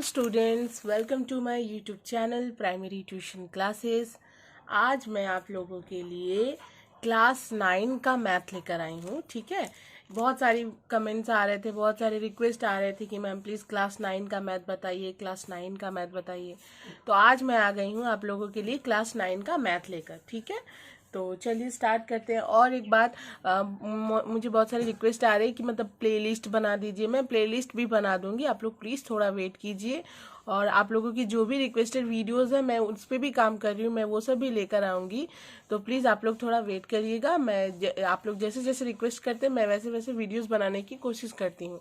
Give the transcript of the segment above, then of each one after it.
Students, welcome to my YouTube channel primary tuition classes. आज मैं आप लोगों के लिए क्लास 9 का मैथ लेकर आई हूँ। ठीक है, बहुत सारी कमेंट्स आ रहे थे, बहुत सारे रिक्वेस्ट आ रहे थे कि मैम प्लीज़ क्लास 9 का मैथ बताइए, क्लास 9 का मैथ बताइए। तो आज मैं आ गई हूँ आप लोगों के लिए क्लास 9 का मैथ लेकर। ठीक है, तो चलिए स्टार्ट करते हैं। और एक बात, मुझे बहुत सारी रिक्वेस्ट आ रही है कि मतलब प्लेलिस्ट बना दीजिए। मैं प्लेलिस्ट भी बना दूंगी, आप लोग प्लीज़ थोड़ा वेट कीजिए। और आप लोगों की जो भी रिक्वेस्टेड वीडियोस है मैं उस पर भी काम कर रही हूँ, मैं वो सब भी लेकर आऊँगी। तो प्लीज़ आप लोग थोड़ा वेट करिएगा। आप लोग जैसे जैसे रिक्वेस्ट करते हैं मैं वैसे वैसे वीडियोस बनाने की कोशिश करती हूँ।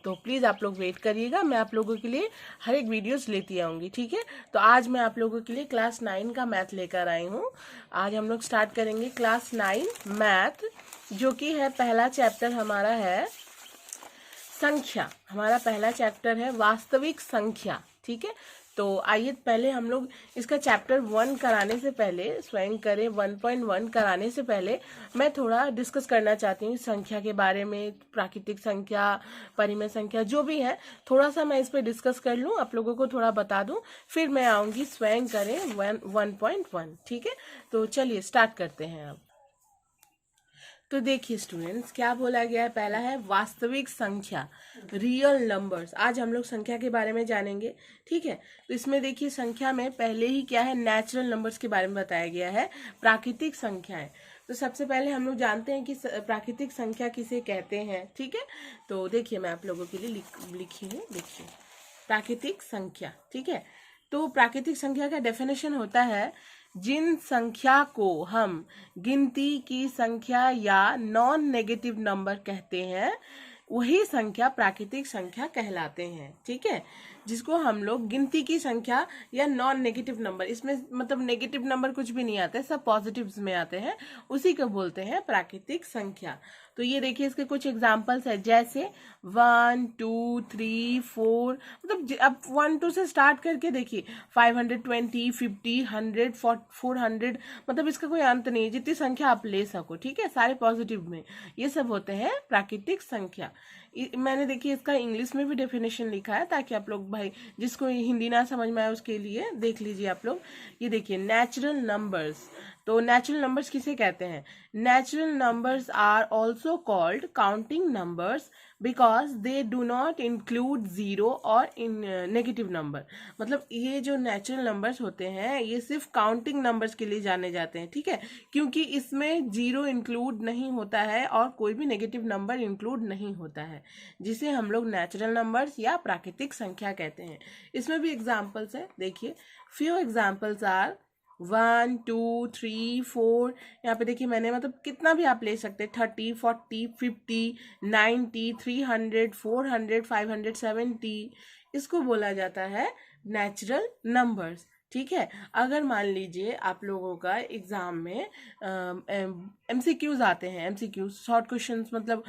तो प्लीज़ आप लोग वेट करिएगा, मैं आप लोगों के लिए हर एक वीडियोस लेती आऊँगी। ठीक है, तो आज मैं आप लोगों के लिए क्लास 9 का मैथ लेकर आई हूँ। आज हम लोग स्टार्ट करेंगे क्लास 9 मैथ, जो कि है पहला चैप्टर हमारा है संख्या। हमारा पहला चैप्टर है वास्तविक संख्या। ठीक है, तो आइए पहले हम लोग इसका चैप्टर 1 कराने से पहले, स्वयं करें 1.1 कराने से पहले मैं थोड़ा डिस्कस करना चाहती हूँ संख्या के बारे में। प्राकृतिक संख्या, परिमेय संख्या जो भी है, थोड़ा सा मैं इस पर डिस्कस कर लूँ, आप लोगों को थोड़ा बता दूँ, फिर मैं आऊँगी स्वयं करें 1.1। ठीक है, तो चलिए स्टार्ट करते हैं अब। तो देखिए स्टूडेंट्स, क्या बोला गया है, पहला है वास्तविक संख्या, रियल नंबर्स। आज हम लोग संख्या के बारे में जानेंगे। ठीक है, तो इसमें देखिए संख्या में पहले ही क्या है, नेचुरल नंबर्स के बारे में बताया गया है, प्राकृतिक संख्याएं। तो सबसे पहले हम लोग जानते हैं कि प्राकृतिक संख्या किसे कहते हैं। ठीक है, तो देखिए मैं आप लोगों के लिए लिखी हूँ, देखिए प्राकृतिक संख्या। ठीक है, तो प्राकृतिक संख्या का डेफिनेशन होता है जिन संख्या को हम गिनती की संख्या या नॉन नेगेटिव नंबर कहते हैं, वही संख्या प्राकृतिक संख्या कहलाते हैं। ठीक है, जिसको हम लोग गिनती की संख्या या नॉन नेगेटिव नंबर, इसमें मतलब नेगेटिव नंबर कुछ भी नहीं आते, सब पॉजिटिव्स में आते हैं, उसी को बोलते हैं प्राकृतिक संख्या। तो ये देखिए इसके कुछ एग्जाम्पल्स है, जैसे 1 2 3 4, मतलब अब 1 2 से स्टार्ट करके देखिए 520 50 100 400, मतलब इसका कोई अंत नहीं है, जितनी संख्या आप ले सको। ठीक है, सारे पॉजिटिव में, ये सब होते हैं प्राकृतिक संख्या। मैंने देखिए इसका इंग्लिश में भी डेफिनेशन लिखा है, ताकि आप लोग भाई जिसको हिंदी ना समझ में आए उसके लिए देख लीजिए आप लोग। ये देखिए नेचुरल नंबर्स। तो नेचुरल नंबर्स किसे कहते हैं? Natural numbers are also called counting numbers because they do not include zero और इन नेगेटिव नंबर। मतलब ये जो नेचुरल नंबर्स होते हैं ये सिर्फ काउंटिंग नंबर्स के लिए जाने जाते हैं। ठीक है, क्योंकि इसमें जीरो इंक्लूड नहीं होता है और कोई भी नेगेटिव नंबर इंक्लूड नहीं होता है, जिसे हम लोग नेचुरल नंबर्स या प्राकृतिक संख्या कहते हैं। इसमें भी एग्जाम्पल्स है, देखिए फ्यू एग्जाम्पल्स आर 1 2 3 4। यहाँ पे देखिए मैंने मतलब कितना भी आप ले सकते हैं, 30 40 50 90 300 400 500 70, इसको बोला जाता है नेचुरल नंबर्स। ठीक है, अगर मान लीजिए आप लोगों का एग्जाम में MCQs आते हैं, MCQs शॉर्ट क्वेश्चंस, मतलब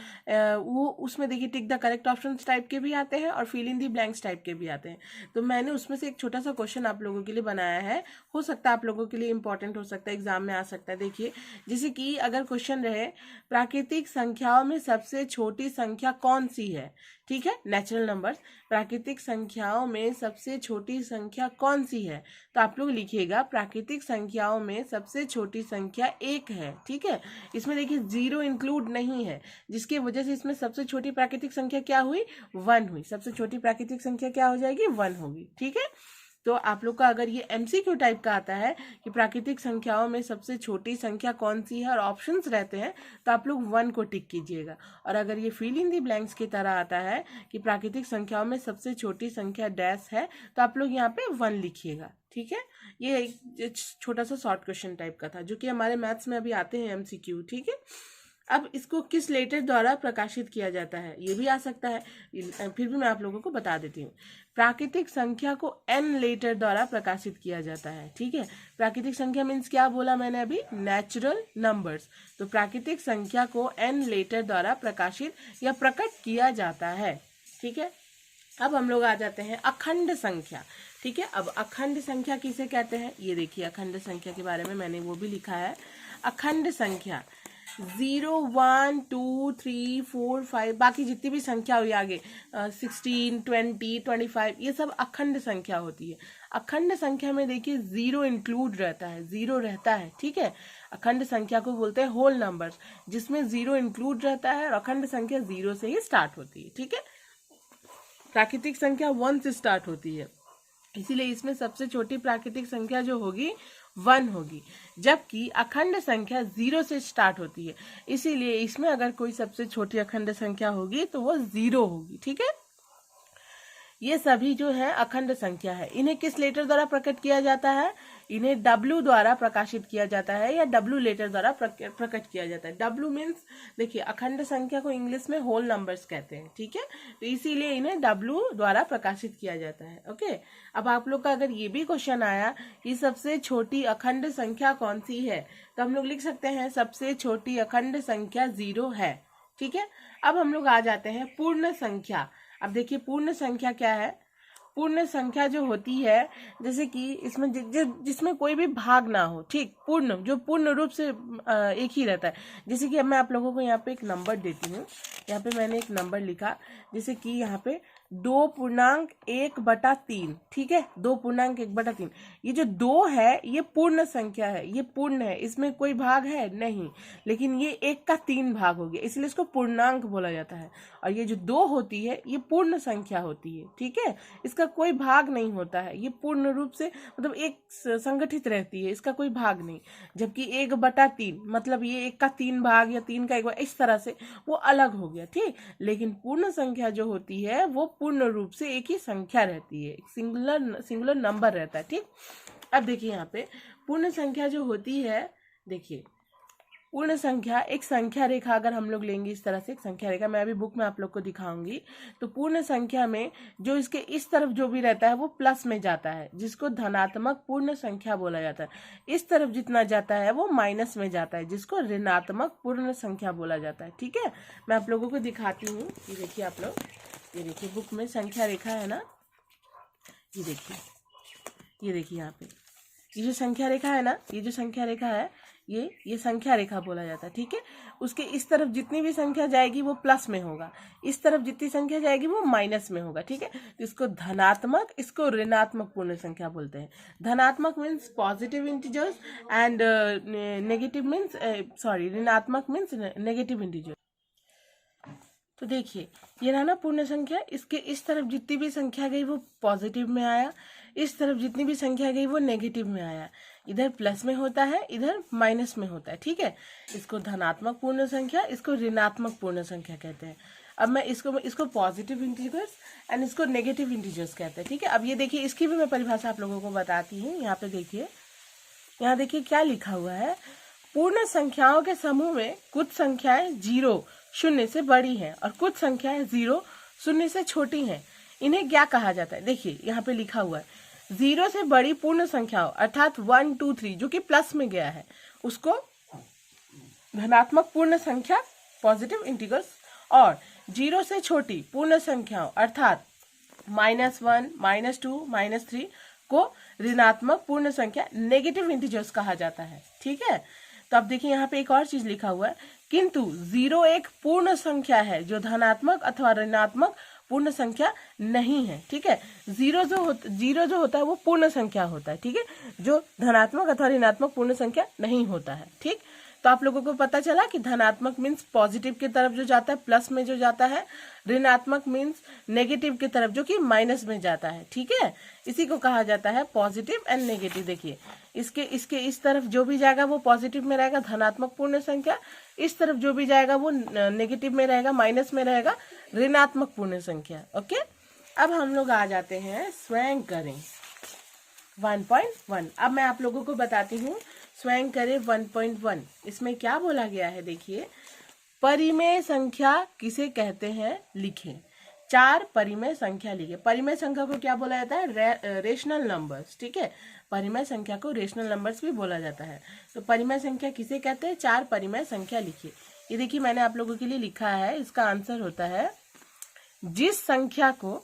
वो उसमें देखिए tick the correct options type के भी आते हैं और fill in the blanks type के भी आते हैं। तो मैंने उसमें से एक छोटा सा क्वेश्चन आप लोगों के लिए बनाया है, हो सकता है आप लोगों के लिए इंपॉर्टेंट हो सकता है, एग्जाम में आ सकता है। देखिए जैसे कि अगर क्वेश्चन रहे प्राकृतिक संख्याओं में सबसे छोटी संख्या कौन सी है। ठीक है, नेचुरल नंबर्स, प्राकृतिक संख्याओं में सबसे छोटी संख्या कौन सी है, तो आप लोग लिखिएगा प्राकृतिक संख्याओं में सबसे छोटी संख्या 1 है। ठीक है, इसमें देखिए जीरो इंक्लूड नहीं है, जिसकी वजह से इसमें सबसे छोटी प्राकृतिक संख्या क्या हुई, 1 हुई। सबसे छोटी प्राकृतिक संख्या क्या हो जाएगी, 1 होगी। ठीक है, तो आप लोग का अगर ये MCQ टाइप का आता है कि प्राकृतिक संख्याओं में सबसे छोटी संख्या कौन सी है और ऑप्शंस रहते हैं, तो आप लोग 1 को टिक कीजिएगा। और अगर ये फिल इन दी ब्लैंक्स की तरह आता है कि प्राकृतिक संख्याओं में सबसे छोटी संख्या डैश है, तो आप लोग यहाँ पे 1 लिखिएगा। ठीक है, ये एक छोटा सा शॉर्ट क्वेश्चन टाइप का था, जो कि हमारे मैथ्स में अभी आते हैं MCQ। ठीक है, अब इसको किस लेटर द्वारा प्रकाशित किया जाता है, ये भी आ सकता है, फिर भी मैं आप लोगों को बता देती हूँ। प्राकृतिक संख्या को n लेटर द्वारा प्रकाशित किया जाता है। ठीक है, प्राकृतिक संख्या मीन्स क्या बोला मैंने अभी, नेचुरल नंबर्स। तो प्राकृतिक संख्या को n लेटर द्वारा प्रकाशित या प्रकट किया जाता है। ठीक है, अब हम लोग आ जाते हैं अखंड संख्या। ठीक है, अब अखंड संख्या किसे कहते हैं, ये देखिए अखंड संख्या के बारे में मैंने वो भी लिखा है। अखंड संख्या 0 1 2 3 4 5 बाकी जितनी भी संख्या हुई आगे 16 20 25 ये सब अखंड संख्या होती है। अखंड संख्या में देखिए जीरो इंक्लूड रहता है, जीरो रहता है, ठीक है। अखंड संख्या को बोलते हैं होल नंबर्स, जिसमें जीरो इंक्लूड रहता है और अखंड संख्या जीरो से ही स्टार्ट होती है, ठीक है। प्राकृतिक संख्या 1 से स्टार्ट होती है, इसीलिए इसमें सबसे छोटी प्राकृतिक संख्या जो होगी 1 होगी, जबकि अखंड संख्या 0 से स्टार्ट होती है, इसीलिए इसमें अगर कोई सबसे छोटी अखंड संख्या होगी तो वो 0 होगी, ठीक है। ये सभी जो है अखंड संख्या है। इन्हें किस लेटर द्वारा प्रकट किया जाता है? इन्हें W द्वारा प्रकाशित किया जाता है या W लेटर द्वारा प्रकट किया जाता है। W मीन्स देखिए अखंड संख्या को इंग्लिश में होल नंबर्स कहते हैं, ठीक है, तो इसीलिए इन्हें W द्वारा प्रकाशित किया जाता है। ओके, अब आप लोग का अगर ये भी क्वेश्चन आया कि सबसे छोटी अखंड संख्या कौन सी है, तो हम लोग लिख सकते हैं सबसे छोटी अखंड संख्या 0 है, ठीक है। अब हम लोग आ जाते हैं पूर्ण संख्या। अब देखिए पूर्ण संख्या क्या है? पूर्ण संख्या जो होती है, जैसे कि इसमें जिसमें कोई भी भाग ना हो, ठीक, पूर्ण जो पूर्ण रूप से एक ही रहता है। जैसे कि अब मैं आप लोगों को यहाँ पे एक नंबर देती हूँ, यहाँ पे मैंने एक नंबर लिखा, जैसे कि यहाँ पे 2.1/3, ठीक है, 2.1/3। ये जो 2 है ये पूर्ण संख्या है, ये पूर्ण है, इसमें कोई भाग है नहीं, लेकिन ये 1 का 3 भाग हो गया, इसलिए इसको पूर्णांक बोला जाता है। और ये जो 2 होती है ये पूर्ण संख्या होती है, ठीक है, इसका कोई भाग नहीं होता है, ये पूर्ण रूप से मतलब एक संगठित रहती है, इसका कोई भाग नहीं। जबकि 1/3 मतलब ये 1 का 3 भाग या 3 का 1 भाग, इस तरह से वो अलग हो गया, ठीक। लेकिन पूर्ण संख्या जो होती है वो पूर्ण रूप से एक ही संख्या रहती है, सिंगुलर नंबर रहता है, ठीक। अब देखिए यहाँ पे पूर्ण संख्या जो होती है, देखिए पूर्ण संख्या एक संख्या रेखा अगर हम लोग लेंगे, इस तरह से एक संख्या रेखा, मैं अभी बुक में आप लोग को दिखाऊंगी, तो पूर्ण संख्या में जो इसके इस तरफ जो भी रहता है वो प्लस में जाता है, जिसको धनात्मक पूर्ण संख्या बोला जाता है। इस तरफ जितना जाता है वो माइनस में जाता है, जिसको ऋणात्मक पूर्ण संख्या बोला जाता है, ठीक है। मैं आप लोगों को दिखाती हूँ, ये देखिए आप लोग, ये देखिए बुक में संख्या रेखा है ना, ये देखिए, ये देखिए यहाँ पे ये जो संख्या रेखा है ना, ये जो संख्या रेखा है ये संख्या रेखा बोला जाता है, ठीक है। उसके इस तरफ जितनी भी संख्या जाएगी वो प्लस में होगा, इस तरफ जितनी संख्या जाएगी वो माइनस में होगा, ठीक है। इसको धनात्मक, इसको ऋणात्मक पूर्ण संख्या बोलते हैं। धनात्मक means positive integers and negative means ऋणात्मक मीन्स नेगेटिव इंटीजर्स। तो देखिए ये रहा ना पूर्ण संख्या, इसके इस तरफ जितनी भी संख्या गई वो पॉजिटिव में आया, इस तरफ जितनी भी संख्या गई वो नेगेटिव में आया, इधर प्लस में होता है इधर माइनस में होता है, ठीक है। इसको धनात्मक पूर्ण संख्या, इसको ऋणात्मक पूर्ण संख्या कहते हैं। अब मैं इसको पॉजिटिव इंटीजर्स एंड इसको नेगेटिव इंटीजर्स कहते हैं, ठीक है। अब ये देखिए इसकी भी मैं परिभाषा आप लोगों को बताती हूँ। यहाँ पे देखिए, यहाँ देखिए क्या लिखा हुआ है, पूर्ण संख्याओं के समूह में कुछ संख्याएं 0 शून्य से बड़ी हैं और कुछ संख्याएं 0 शून्य से छोटी हैं, इन्हें क्या कहा जाता है? देखिए यहाँ पे लिखा हुआ है 0 से बड़ी पूर्ण संख्याओं अर्थात 1 2 3 जो कि प्लस में गया है उसको धनात्मक पूर्ण संख्या पॉजिटिव इंटीजर्स, और 0 से छोटी पूर्ण संख्याओं अर्थात -1 -2 -3 को ऋणात्मक पूर्ण संख्या नेगेटिव इंटीजर्स कहा जाता है, ठीक है। तो अब देखिए यहाँ पे एक और चीज लिखा हुआ है, किंतु 0 एक पूर्ण संख्या है जो धनात्मक अथवा ऋणात्मक पूर्ण संख्या नहीं है, ठीक है। 0 जो होता है वो पूर्ण संख्या होता है, ठीक है, जो धनात्मक अथवा ऋणात्मक पूर्ण संख्या नहीं होता है, ठीक। तो आप लोगों को पता चला कि धनात्मक मीन्स पॉजिटिव की तरफ जो जाता है, प्लस में जो जाता है, ऋणात्मक मीन्स नेगेटिव की तरफ जो कि माइनस में जाता है, ठीक है। इसी को कहा जाता है पॉजिटिव एंड नेगेटिव। देखिए इसके इस तरफ जो भी जाएगा वो पॉजिटिव में रहेगा धनात्मक पूर्ण संख्या, इस तरफ जो भी जाएगा वो नेगेटिव में रहेगा, माइनस में रहेगा ऋणात्मक पूर्ण संख्या। ओके, अब हम लोग आ जाते हैं स्वयं करें 1.1। अब मैं आप लोगों को बताती हूँ स्वयं करें 1.1, इसमें क्या बोला गया है। देखिए, परिमेय संख्या किसे कहते हैं लिखें। 4 परिमेय संख्या लिखे। परिमेय संख्या को क्या बोला जाता है? रेशनल नंबर्स, ठीक है। परिमेय संख्या को रेशनल नंबर्स भी बोला जाता है। तो परिमेय संख्या किसे कहते हैं? 4 परिमेय संख्या लिखिए। ये देखिए मैंने आप लोगों के लिए लिखा है, इसका आंसर होता है जिस संख्या को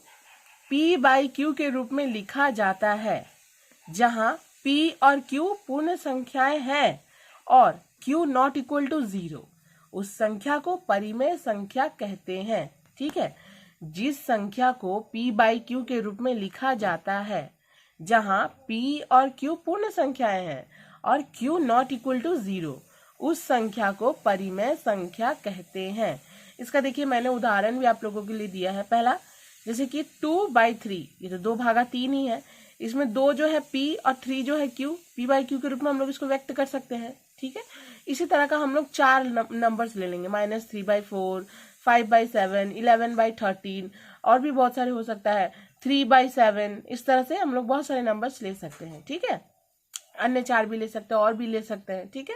p/q के रूप में लिखा जाता है, जहां p और q पूर्ण संख्याएं हैं और q ≠ 0, उस संख्या को परिमेय संख्या कहते हैं। ठीक है, जिस संख्या को p बाई क्यू के रूप में लिखा जाता है, जहां p और q पूर्ण संख्याएं हैं और q नॉट इक्वल टू 0, उस संख्या को परिमेय संख्या कहते हैं। इसका देखिए मैंने उदाहरण भी आप लोगों के लिए दिया है। पहला जैसे कि 2/3, ये तो 2/3 ही है, इसमें 2 जो है p और 3 जो है q, p बाई क्यू के रूप में हम लोग इसको व्यक्त कर सकते हैं। ठीक है, इसी तरह का हम लोग 4 नंबर्स ले लेंगे, -3/4, 5/7, 11/13 और भी बहुत सारे हो सकता है, 3/7। इस तरह से हम लोग बहुत सारे नंबर्स ले सकते हैं। ठीक है, अन्य 4 भी ले सकते हैं और भी ले सकते हैं। ठीक है,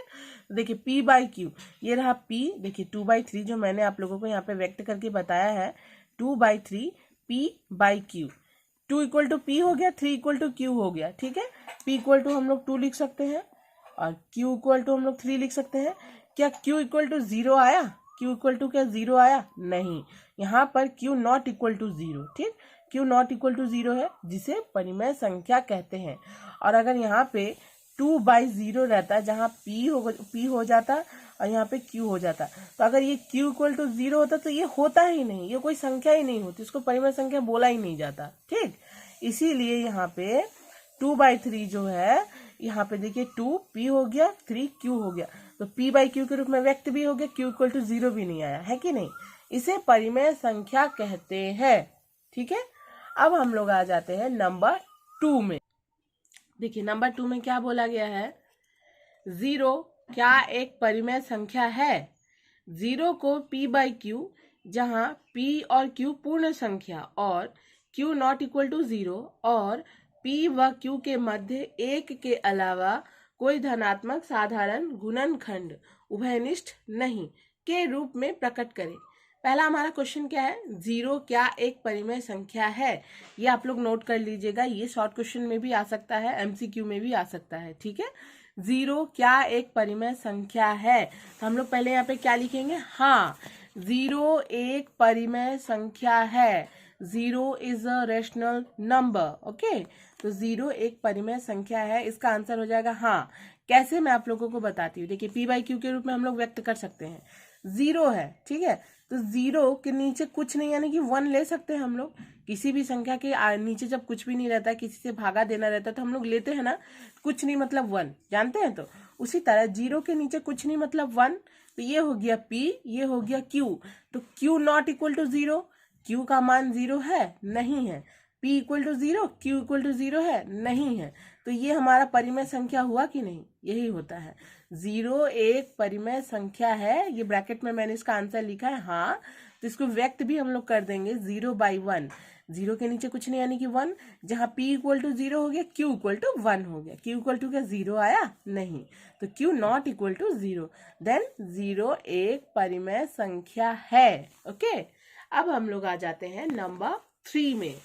तो देखिए p बाई क्यू, ये रहा p, देखिए 2/3 जो मैंने आप लोगों को यहाँ पे व्यक्त करके बताया है, 2/3 p बाई क्यू। 2 इक्वल टू p हो गया, 3 इक्वल टू q हो गया। ठीक है, p इक्वल टू हम लोग 2 लिख सकते हैं और q इक्वल टू हम लोग 3 लिख सकते हैं। क्या q इक्वल टू 0 आया? q इक्वल टू क्या 0 आया? नहीं, यहाँ पर q नॉट इक्वल टू 0। ठीक, q नॉट इक्वल टू 0 है, जिसे परिमेय संख्या कहते हैं। और अगर यहाँ पे 2/0 रहता, जहाँ p हो जाता और यहाँ पे q हो जाता, तो अगर ये q इक्वल टू 0 होता तो ये होता ही नहीं, ये कोई संख्या ही नहीं होती, इसको परिमेय संख्या बोला ही नहीं जाता। ठीक, इसीलिए यहाँ पे 2/3 जो है, यहाँ पे देखिए 2p हो गया, 3q हो गया, तो p बाई क्यू के रूप में व्यक्त भी हो गया, q इक्वल टू 0 भी नहीं आया, है कि नहीं? इसे परिमेय संख्या कहते हैं। ठीक है, अब हम लोग आ जाते हैं नंबर 2 में। देखिए नंबर 2 में क्या बोला गया है, 0 क्या एक परिमेय संख्या है? 0 को p बाई क्यू, जहाँ p और q पूर्ण संख्या और q नॉट इक्वल टू 0 और p व q के मध्य 1 के अलावा कोई धनात्मक साधारण गुणनखंड उभयनिष्ठ नहीं के रूप में प्रकट करें। पहला हमारा क्वेश्चन क्या है, 0 क्या एक परिमेय संख्या है? ये आप लोग नोट कर लीजिएगा, ये शॉर्ट क्वेश्चन में भी आ सकता है, एमसीक्यू में भी आ सकता है। ठीक है, 0 क्या एक परिमेय संख्या है? तो हम लोग पहले यहाँ पे क्या लिखेंगे, हाँ 0 एक परिमेय संख्या है, 0 is a rational number. Okay, तो 0 एक परिमेय संख्या है, इसका आंसर हो जाएगा हाँ। कैसे, मैं आप लोगों को बताती हूँ। देखिए p बाई क्यू के रूप में हम लोग व्यक्त कर सकते हैं, 0 है। ठीक है, तो 0 के नीचे कुछ नहीं, यानी कि 1 ले सकते हैं हम लोग। किसी भी संख्या के नीचे जब कुछ भी नहीं रहता है, किसी से भागा देना रहता है, तो हम लोग लेते हैं ना, कुछ नहीं मतलब 1, जानते हैं? तो उसी तरह 0 के नीचे कुछ नहीं मतलब 1, तो ये हो गया p, ये हो गया q। तो q not equal to 0, q का मान 0 है? नहीं है। p equal to 0, q equal to 0 है? नहीं है। तो ये हमारा परिमेय संख्या हुआ कि नहीं? यही होता है, 0 एक परिमेय संख्या है। ये ब्रैकेट में मैंने इसका आंसर लिखा है हाँ, तो इसको व्यक्त भी हम लोग कर देंगे 0/1। 0 के नीचे कुछ नहीं यानी कि 1, जहाँ p इक्वल टू 0 हो गया, q इक्वल टू 1 हो गया। q इक्वल टू क्या 0 आया? नहीं, तो q not equal to 0, then 0 एक परिमेय संख्या है। ओके, अब हम लोग आ जाते हैं नंबर 3 में।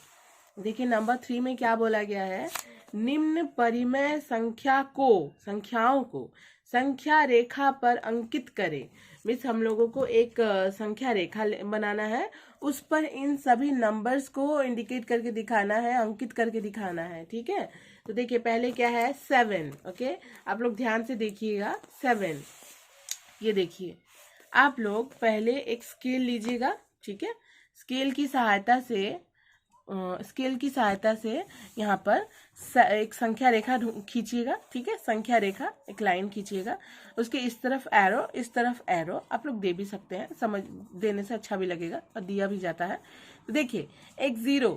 देखिए नंबर 3 में क्या बोला गया है, निम्न परिमेय संख्याओं को संख्या रेखा पर अंकित करें। मीन्स हम लोगों को एक संख्या रेखा बनाना है, उस पर इन सभी नंबर्स को इंडिकेट करके दिखाना है, अंकित करके दिखाना है। ठीक है, तो देखिए पहले क्या है, 7। ओके, आप लोग ध्यान से देखिएगा, 7। ये देखिए, आप लोग पहले एक स्केल लीजिएगा। ठीक है, स्केल की सहायता से यहाँ पर एक संख्या रेखा खींचिएगा। ठीक है, संख्या रेखा एक लाइन खींचिएगा, उसके इस तरफ एरो, इस तरफ एरो, आप लोग दे भी सकते हैं, समझ देने से अच्छा भी लगेगा और दिया भी जाता है। तो देखिए एक 0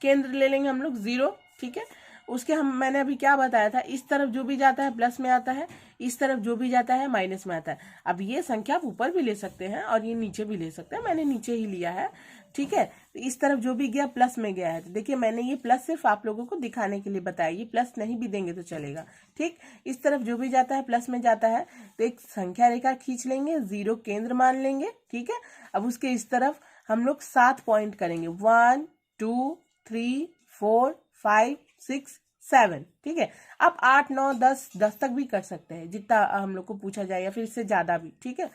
केंद्र ले लेंगे हम लोग, 0। ठीक है, उसके मैंने अभी क्या बताया था, इस तरफ जो भी जाता है प्लस में आता है, इस तरफ जो भी जाता है माइनस में आता है। अब ये संख्या आप ऊपर भी ले सकते हैं और ये नीचे भी ले सकते हैं, मैंने नीचे ही लिया है। ठीक है, तो इस तरफ जो भी गया प्लस में गया है, तो देखिए मैंने ये प्लस सिर्फ आप लोगों को दिखाने के लिए बताया, ये प्लस नहीं भी देंगे तो चलेगा। ठीक, इस तरफ जो भी जाता है प्लस में जाता है, तो एक संख्या रेखा खींच लेंगे, 0 केंद्र मान लेंगे। ठीक है, अब उसके इस तरफ हम लोग 7 पॉइंट करेंगे, 1 2 3 4 5 6 7। ठीक है, आप 8 9 10 तक भी कर सकते हैं, जितना हम लोग को पूछा जाए, या फिर इससे ज्यादा भी। ठीक है,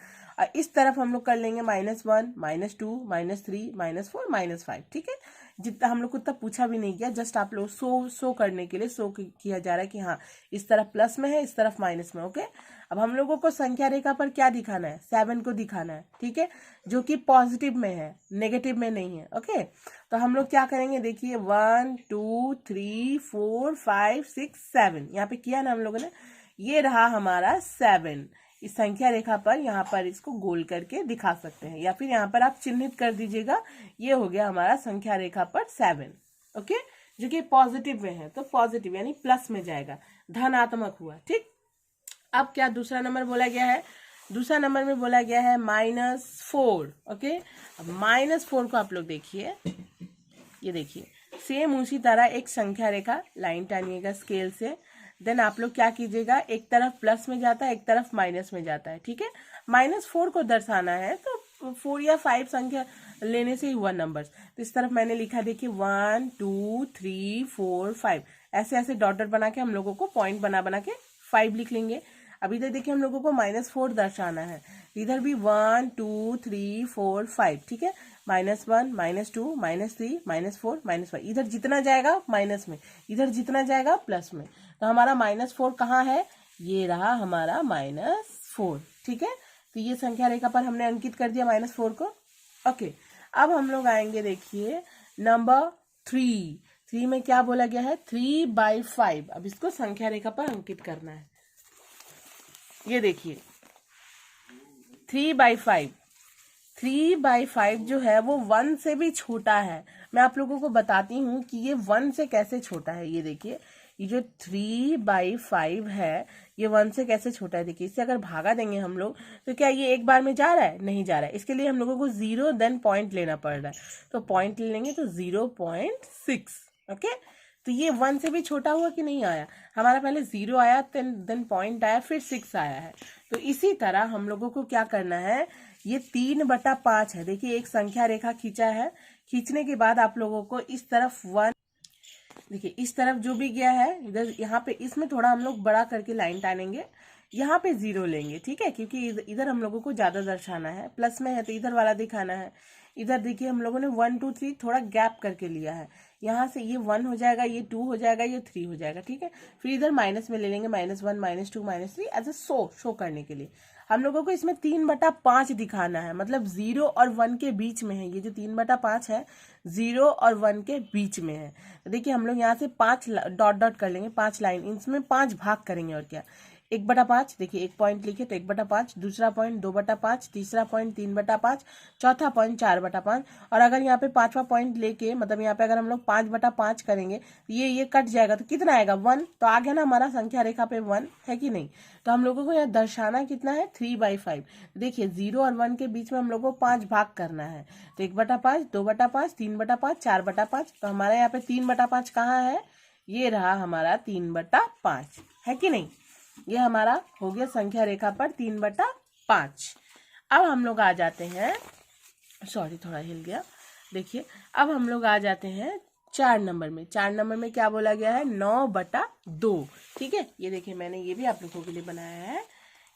इस तरफ हम लोग कर लेंगे -1 -2 -3 -4 -5। ठीक है, जितना हम लोग को उतना पूछा भी नहीं गया, जस्ट आप लोग शो करने के लिए शो किया जा रहा है कि हाँ इस तरफ प्लस में है, इस तरफ माइनस में। ओके, अब हम लोगों को संख्या रेखा पर क्या दिखाना है, 7 को दिखाना है, ठीक है, जो कि पॉजिटिव में है, नेगेटिव में नहीं है। ओके, तो हम लोग क्या करेंगे, देखिए 1 2 3 4 5 6 7 यहाँ पे किया ना हम लोगों ने, ये रहा हमारा 7। इस संख्या रेखा पर यहाँ पर इसको गोल करके दिखा सकते हैं, या फिर यहाँ पर आप चिन्हित कर दीजिएगा, ये हो गया हमारा संख्या रेखा पर 7। ओके, जो कि पॉजिटिव में है, तो पॉजिटिव यानी प्लस में जाएगा, धनात्मक हुआ। ठीक, अब क्या दूसरा नंबर बोला गया है, दूसरा नंबर में बोला गया है -4। ओके, अब -4 को आप लोग देखिए, ये देखिए सेम उसी तरह एक संख्या रेखा लाइन टानिएगा स्केल से, देन आप लोग क्या कीजिएगा, एक तरफ प्लस में जाता है, एक तरफ माइनस में जाता है। ठीक है, -4 को दर्शाना है तो 4 या 5 संख्या लेने से ही हुआ नंबर्स। तो इस तरफ मैंने लिखा, देखिए 1 2 3 4 5, ऐसे ऐसे डॉट डॉट बना के हम लोगों को पॉइंट बना बना के 5 लिख लेंगे। अब इधर देखिए हम लोगों को -4 दर्शाना है, इधर भी 1 2 3 4 5, ठीक है, -1 -2 -3 -4 -5, इधर जितना जाएगा माइनस में, इधर जितना जाएगा प्लस में, तो हमारा -4 कहाँ है, ये रहा हमारा -4। ठीक है, तो ये संख्या रेखा पर हमने अंकित कर दिया -4 को। ओके, अब हम लोग आएंगे, देखिए नंबर 3 में क्या बोला गया है, 3/5। अब इसको संख्या रेखा पर अंकित करना है। ये देखिए 3/5, 3/5 जो है वो 1 से भी छोटा है। मैं आप लोगों को बताती हूँ कि ये 1 से कैसे छोटा है। ये देखिए, ये जो 3/5 है ये 1 से कैसे छोटा है। देखिए, इससे अगर भागा देंगे हम लोग तो क्या ये एक बार में जा रहा है, नहीं जा रहा है। इसके लिए हम लोगों को 0 देन पॉइंट लेना पड़ रहा है, तो पॉइंट ले लेंगे तो 0.6। ओके, तो ये 1 से भी छोटा हुआ कि नहीं आया, हमारा पहले 0 आया, देन पॉइंट आया, फिर 6 आया है। तो इसी तरह हम लोगों को क्या करना है, ये 3/5 है। देखिए एक संख्या रेखा खींचा है, खींचने के बाद आप लोगों को इस तरफ 1, देखिए इस तरफ जो भी गया है इधर, यहाँ पे इसमें थोड़ा हम लोग बड़ा करके लाइन टानेंगे, यहाँ पे 0 लेंगे। ठीक है, क्योंकि इधर हम लोगों को ज्यादा दर्शाना है, प्लस में है तो इधर वाला दिखाना है। इधर देखिए हम लोगों ने 1 2 3 थोड़ा गैप करके लिया है, यहाँ से ये 1 हो जाएगा, ये 2 हो जाएगा, ये 3 हो जाएगा। ठीक है, फिर इधर माइनस में ले लेंगे, -1 -2 -3 एज ए शो करने के लिए। हम लोगों को इसमें 3/5 दिखाना है, मतलब 0 और 1 के बीच में है। ये जो 3/5 है 0 और 1 के बीच में है। तो देखिए हम लोग यहाँ से 5 डॉट डॉट कर लेंगे, 5 लाइन, इसमें 5 भाग करेंगे। और क्या, 1/5, देखिए एक पॉइंट लिखे तो 1/5, दूसरा पॉइंट 2/5, तीसरा पॉइंट 3/5, चौथा पॉइंट 4/5। और अगर यहाँ पे पांचवा पॉइंट लेके, मतलब यहाँ पे अगर हम लोग 5/5 करेंगे तो ये कट जाएगा, तो कितना आएगा, 1। तो आ गया ना हमारा संख्या रेखा पे 1, है कि नहीं। तो हम लोगों को यहाँ दर्शाना कितना है, 3/5। देखिए 0 और 1 के बीच में हम लोग को 5 भाग करना है, तो 1/5, 2/5, 3/5, 4/5। तो हमारे यहाँ पे 3/5 कहाँ है, ये रहा हमारा 3/5, है कि नहीं। ये हमारा हो गया संख्या रेखा पर 3/5। अब हम लोग आ जाते हैं, सॉरी थोड़ा हिल गया। देखिए अब हम लोग आ जाते हैं 4 नंबर में। 4 नंबर में क्या बोला गया है, 9/2। ठीक है, ये देखिए मैंने ये भी आप लोगों के लिए बनाया है।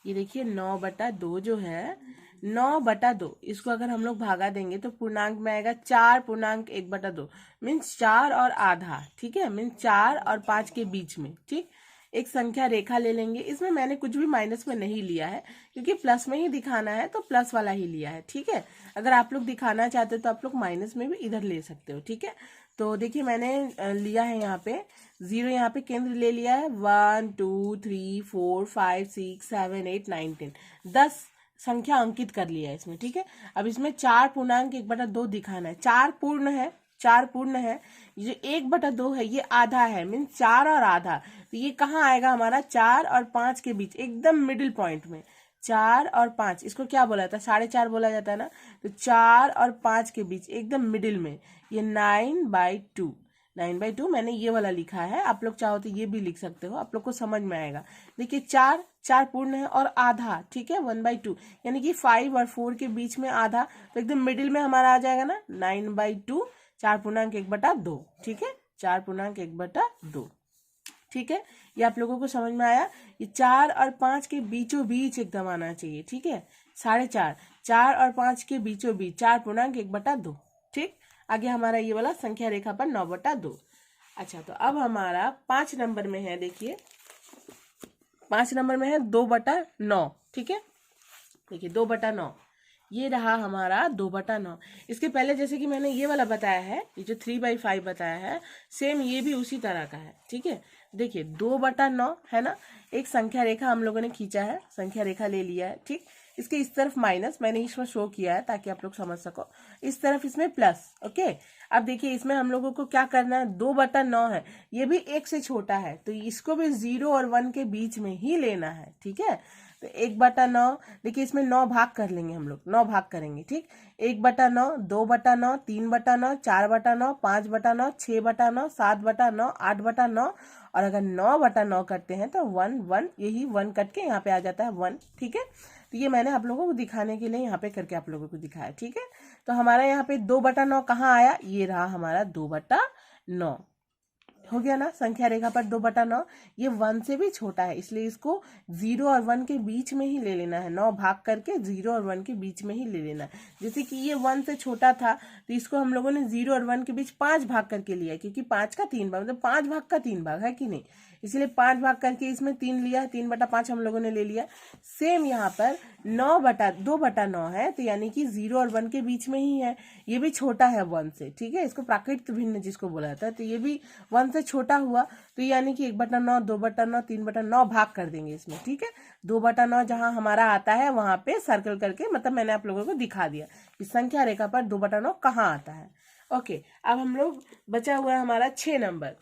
ये देखिए 9/2 जो है, 9/2 इसको अगर हम लोग भागा देंगे तो पूर्णांक में आएगा 4.1/2, मीन्स 4 और आधा। ठीक है, मीन्स 4 और 5 के बीच में। ठीक, एक संख्या रेखा ले लेंगे, इसमें मैंने कुछ भी माइनस में नहीं लिया है क्योंकि प्लस में ही दिखाना है, तो प्लस वाला ही लिया है। ठीक है, अगर आप लोग दिखाना चाहते हो तो आप लोग माइनस में भी इधर ले सकते हो। ठीक है, तो देखिए मैंने लिया है यहाँ पे 0, यहाँ पे केंद्र ले लिया है, 1 2 3 4 5 6 7 8 9 10, 10 संख्या अंकित कर लिया है इसमें। ठीक है, अब इसमें 4.1/2 दिखाना है, 4 पूर्ण है, 4 पूर्ण है। ये 1/2 है, ये आधा है, मीन्स 4 और आधा। तो ये कहाँ आएगा हमारा, 4 और 5 के बीच, एकदम मिडिल पॉइंट में। 4 और 5, इसको क्या बोला जाता है, 4.5 बोला जाता है ना। तो 4 और 5 के बीच एकदम मिडिल में, ये 9/2, 9/2 मैंने ये वाला लिखा है। आप लोग चाहो तो ये भी लिख सकते हो, आप लोग को समझ में आएगा। देखिए 4 पूर्ण है और आधा, ठीक है, 1/2, यानी कि 5 और 4 के बीच में आधा, तो एकदम मिडिल में हमारा आ जाएगा ना 9/2, 4.1/2। ठीक है, 4.1/2। ठीक है, ये आप लोगों को समझ में आया। ये 4 और 5 के बीचों बीच एकदम आना चाहिए। ठीक है, 4.5, 4 और 5 के बीचों बीच, 4.1/2। ठीक, आगे हमारा ये वाला संख्या रेखा पर 9/2। अच्छा, तो अब हमारा 5 नंबर में है, देखिए 5 नंबर में है 2/9। ठीक है, देखिए 2/9 ये रहा हमारा 2/9। इसके पहले जैसे कि मैंने ये वाला बताया है, ये जो 3/5 बताया है, सेम ये भी उसी तरह का है। ठीक है, देखिए 2/9 है ना, एक संख्या रेखा हम लोगों ने खींचा है, संख्या रेखा ले लिया है। ठीक, इसके इस तरफ माइनस, मैंने इसमें शो किया है ताकि आप लोग समझ सको, इस तरफ इसमें प्लस। ओके, अब देखिए इसमें हम लोगों को क्या करना है, 2/9 है, ये भी 1 से छोटा है, तो इसको भी 0 और 1 के बीच में ही लेना है। ठीक है, तो 1/9, देखिए इसमें 9 भाग कर लेंगे हम लोग, 9 भाग करेंगे। ठीक, 1/9, 2/9, 3/9, 4/9, 5/9, 6/9, 7/9, 8/9, और अगर 9/9 करते हैं तो 1 यही 1 कट के यहाँ पे आ जाता है 1। ठीक है, तो ये मैंने आप लोगों को दिखाने के लिए यहाँ पे करके आप लोगों को दिखाया। ठीक है, तो हमारा यहाँ पे 2/9 कहाँ आया, ये रहा हमारा 2/9। हो गया ना, संख्या रेखा पर 2/9। ये 1 से भी छोटा है, इसलिए इसको 0 और 1 के बीच में ही ले लेना है, 9 भाग करके 0 और 1 के बीच में ही ले लेना है। जैसे कि ये 1 से छोटा था, तो इसको हम लोगों ने 0 और 1 के बीच 5 भाग करके लिया, क्योंकि 5 का 3 भाग, मतलब 5 भाग का 3 भाग है कि नहीं, इसलिए 5 भाग करके इसमें 3 लिया, 3/5 हम लोगों ने ले लिया। सेम यहाँ पर 2/9 है, तो यानी कि 0 और 1 के बीच में ही है, ये भी छोटा है 1 से। ठीक है, इसको प्राकृत भिन्न जिसको बोला जाता है, तो ये भी 1 से छोटा हुआ, तो यानी कि 1/9, 2/9, 3/9 भाग कर देंगे इसमें। ठीक है, 2/9 जहां हमारा आता है वहां पे सर्कल करके, मतलब मैंने आप लोगों को दिखा दिया कि संख्या रेखा पर 2/9 कहाँ आता है। ओके, अब हम लोग बचा हुआ है हमारा 6 नंबर।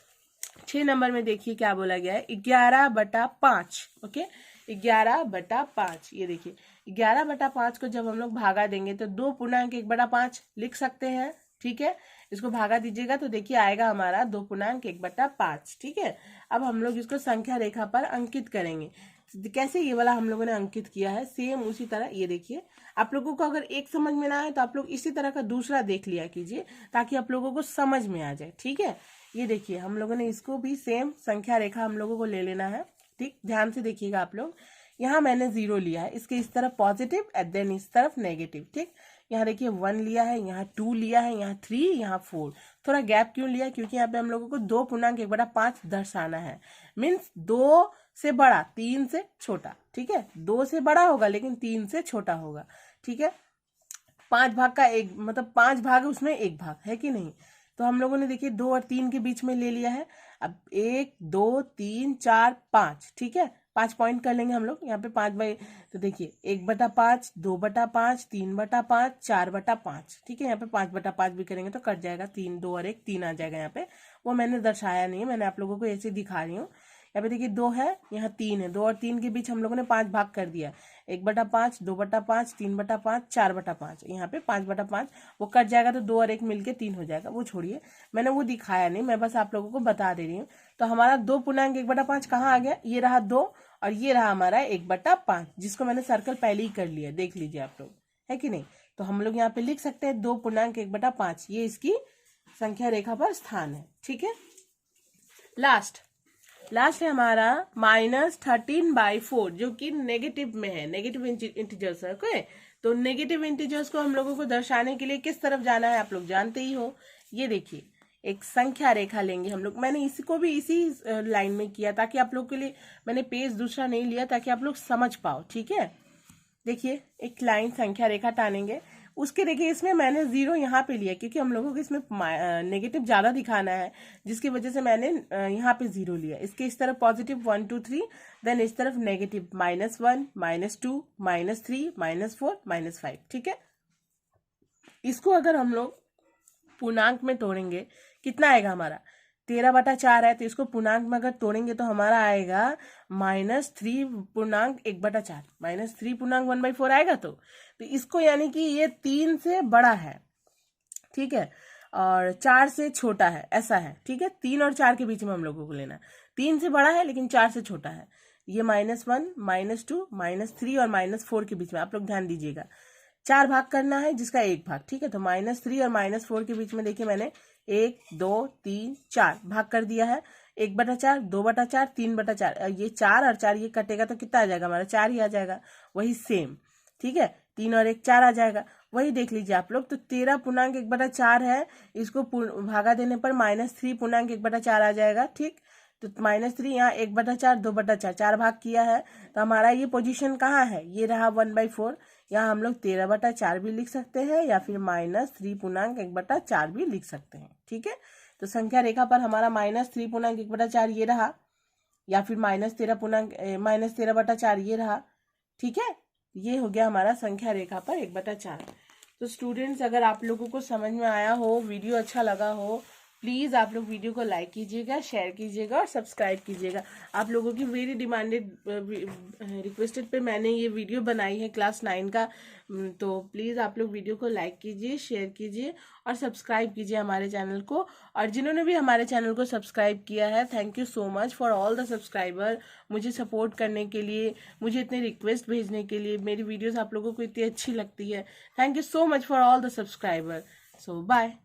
6 नंबर में देखिए क्या बोला गया है, 11/5। ओके, 11/5, ये देखिए 11/5 को जब हम लोग भागा देंगे तो 2.1/5 लिख सकते हैं। ठीक है, इसको भागा दीजिएगा तो देखिए आएगा हमारा 2.1/5। ठीक है, अब हम लोग इसको संख्या रेखा पर अंकित करेंगे। कैसे, ये वाला हम लोगों ने अंकित किया है, सेम उसी तरह। ये देखिए, आप लोगों को अगर एक समझ में ना आए तो आप लोग इसी तरह का दूसरा देख लिया कीजिए, ताकि आप लोगों को समझ में आ जाए। ठीक है, ये देखिए हम लोगों ने इसको भी सेम संख्या रेखा हम लोगों को ले लेना है। ठीक, ध्यान से देखिएगा आप लोग, यहाँ मैंने 0 लिया है, इसके इस तरफ पॉजिटिव एंड देन इस तरफ नेगेटिव। ठीक, यहाँ देखिए 1 लिया है, यहाँ 2 लिया है, यहाँ 3, यहाँ 4। थोड़ा गैप क्यों लिया, क्योंकि यहाँ पे हम लोगों को 2.1/5 दर्शाना है। मीन्स 2 से बड़ा, 3 से छोटा। ठीक है, 2 से बड़ा होगा लेकिन 3 से छोटा होगा। ठीक है, 5 भाग का एक, मतलब 5 भाग उसमें 1 भाग है कि नहीं, तो हम लोगों ने देखिए 2 और 3 के बीच में ले लिया है। अब 1, 2, 3, 4, 5। ठीक है, 5 पॉइंट कर लेंगे हम लोग यहाँ पे 5 तो देखिए 1/5, 2/5, 3/5, 4/5। ठीक है, यहाँ पे 5/5 भी करेंगे तो कट जाएगा, 3, 2 और 1, 3 आ जाएगा यहाँ पे। वो मैंने दर्शाया नहीं है, मैंने आप लोगों को ऐसे दिखा रही हूँ। यहाँ पे देखिए 2 है, यहाँ 3 है, 2 और 3 के बीच हम लोगों ने 5 भाग कर दिया, 1/5, 2/5, 3/5, 4/5। यहाँ पे 5/5, वो कट जाएगा तो 2 और 1 मिलके 3 हो जाएगा, वो छोड़िए, मैंने वो दिखाया नहीं, मैं बस आप लोगों को बता दे रही हूँ। तो हमारा 2.1/5 कहाँ आ गया, ये रहा 2 और ये रहा हमारा 1/5, जिसको मैंने सर्कल पहले ही कर लिया, देख लीजिए आप लोग, है कि नहीं। तो हम लोग यहाँ पे लिख सकते हैं 2.1/5, ये इसकी संख्या रेखा पर स्थान है। ठीक है, लास्ट है हमारा -13/4, जो कि नेगेटिव में है, नेगेटिव इंटीजर्स है। ओके, तो नेगेटिव इंटीजर्स को हम लोगों को दर्शाने के लिए किस तरफ जाना है आप लोग जानते ही हो। ये देखिए एक संख्या रेखा लेंगे हम लोग, मैंने इसको भी इसी लाइन में किया ताकि आप लोग के लिए, मैंने पेज दूसरा नहीं लिया ताकि आप लोग समझ पाओ। ठीक है, देखिए एक लाइन संख्या रेखा टानेंगे, उसके देखिए इसमें मैंने 0 यहाँ पे लिया क्योंकि हम लोगों को इसमें नेगेटिव ज्यादा दिखाना है, जिसकी वजह से मैंने यहाँ पे 0 लिया। इसके इस तरफ पॉजिटिव 1, 2, 3, देन इस तरफ नेगेटिव -1, -2, -3, -4, -5। ठीक है, इसको अगर हम लोग पूर्णांक में तोड़ेंगे कितना आएगा हमारा, 13/4 है, तो इसको पूर्णांक में अगर तोड़ेंगे तो हमारा आएगा -3.1/4, -3.1/4 आएगा। तो इसको यानी कि ये 3 से बड़ा है, ठीक है, और 4 से छोटा है, ऐसा है। ठीक है, 3 और 4 के बीच में हम लोगों को लेना है, 3 से बड़ा है लेकिन 4 से छोटा है। ये -1, -2, -3 और -4 के बीच में, आप लोग ध्यान दीजिएगा, 4 भाग करना है जिसका 1 भाग। ठीक है, तो -3 और -4 के बीच में देखिए मैंने 1, 2, 3, 4 भाग कर दिया है, 1/4, 2/4, 3/4। ये 4 और 4 ये कटेगा तो कितना आ जाएगा हमारा, 4 ही आ जाएगा, वही सेम। ठीक है, 3 और 1 4 आ जाएगा, वही देख लीजिए आप लोग। तो 13.1/4 है, इसको भागा देने पर -3.1/4 आ जाएगा। ठीक, तो -3 यहाँ 1/4 2/4 4 भाग किया है, तो हमारा ये पोजीशन कहाँ है, ये रहा 1/4। यहाँ हम लोग 13/4 भी लिख सकते हैं या फिर -3.1/4 भी लिख सकते हैं। ठीक है, तो संख्या रेखा पर हमारा -3.1/4 ये रहा, या फिर -13/4 ये रहा। ठीक है, ये हो गया हमारा संख्या रेखा पर 1/4। तो स्टूडेंट्स, अगर आप लोगों को समझ में आया हो, वीडियो अच्छा लगा हो, प्लीज़ आप लोग वीडियो को लाइक कीजिएगा, शेयर कीजिएगा और सब्सक्राइब कीजिएगा। आप लोगों की वेरी डिमांडेड रिक्वेस्टेड पे मैंने ये वीडियो बनाई है क्लास 9 का। तो प्लीज़ आप लोग वीडियो को लाइक कीजिए, शेयर कीजिए और सब्सक्राइब कीजिए हमारे चैनल को। और जिन्होंने भी हमारे चैनल को सब्सक्राइब किया है, thank you so much for all the subscriber. मुझे सपोर्ट करने के लिए, मुझे इतने रिक्वेस्ट भेजने के लिए, मेरी वीडियोज़ आप लोगों को इतनी अच्छी लगती है। Thank you so much for all the subscriber. So bye.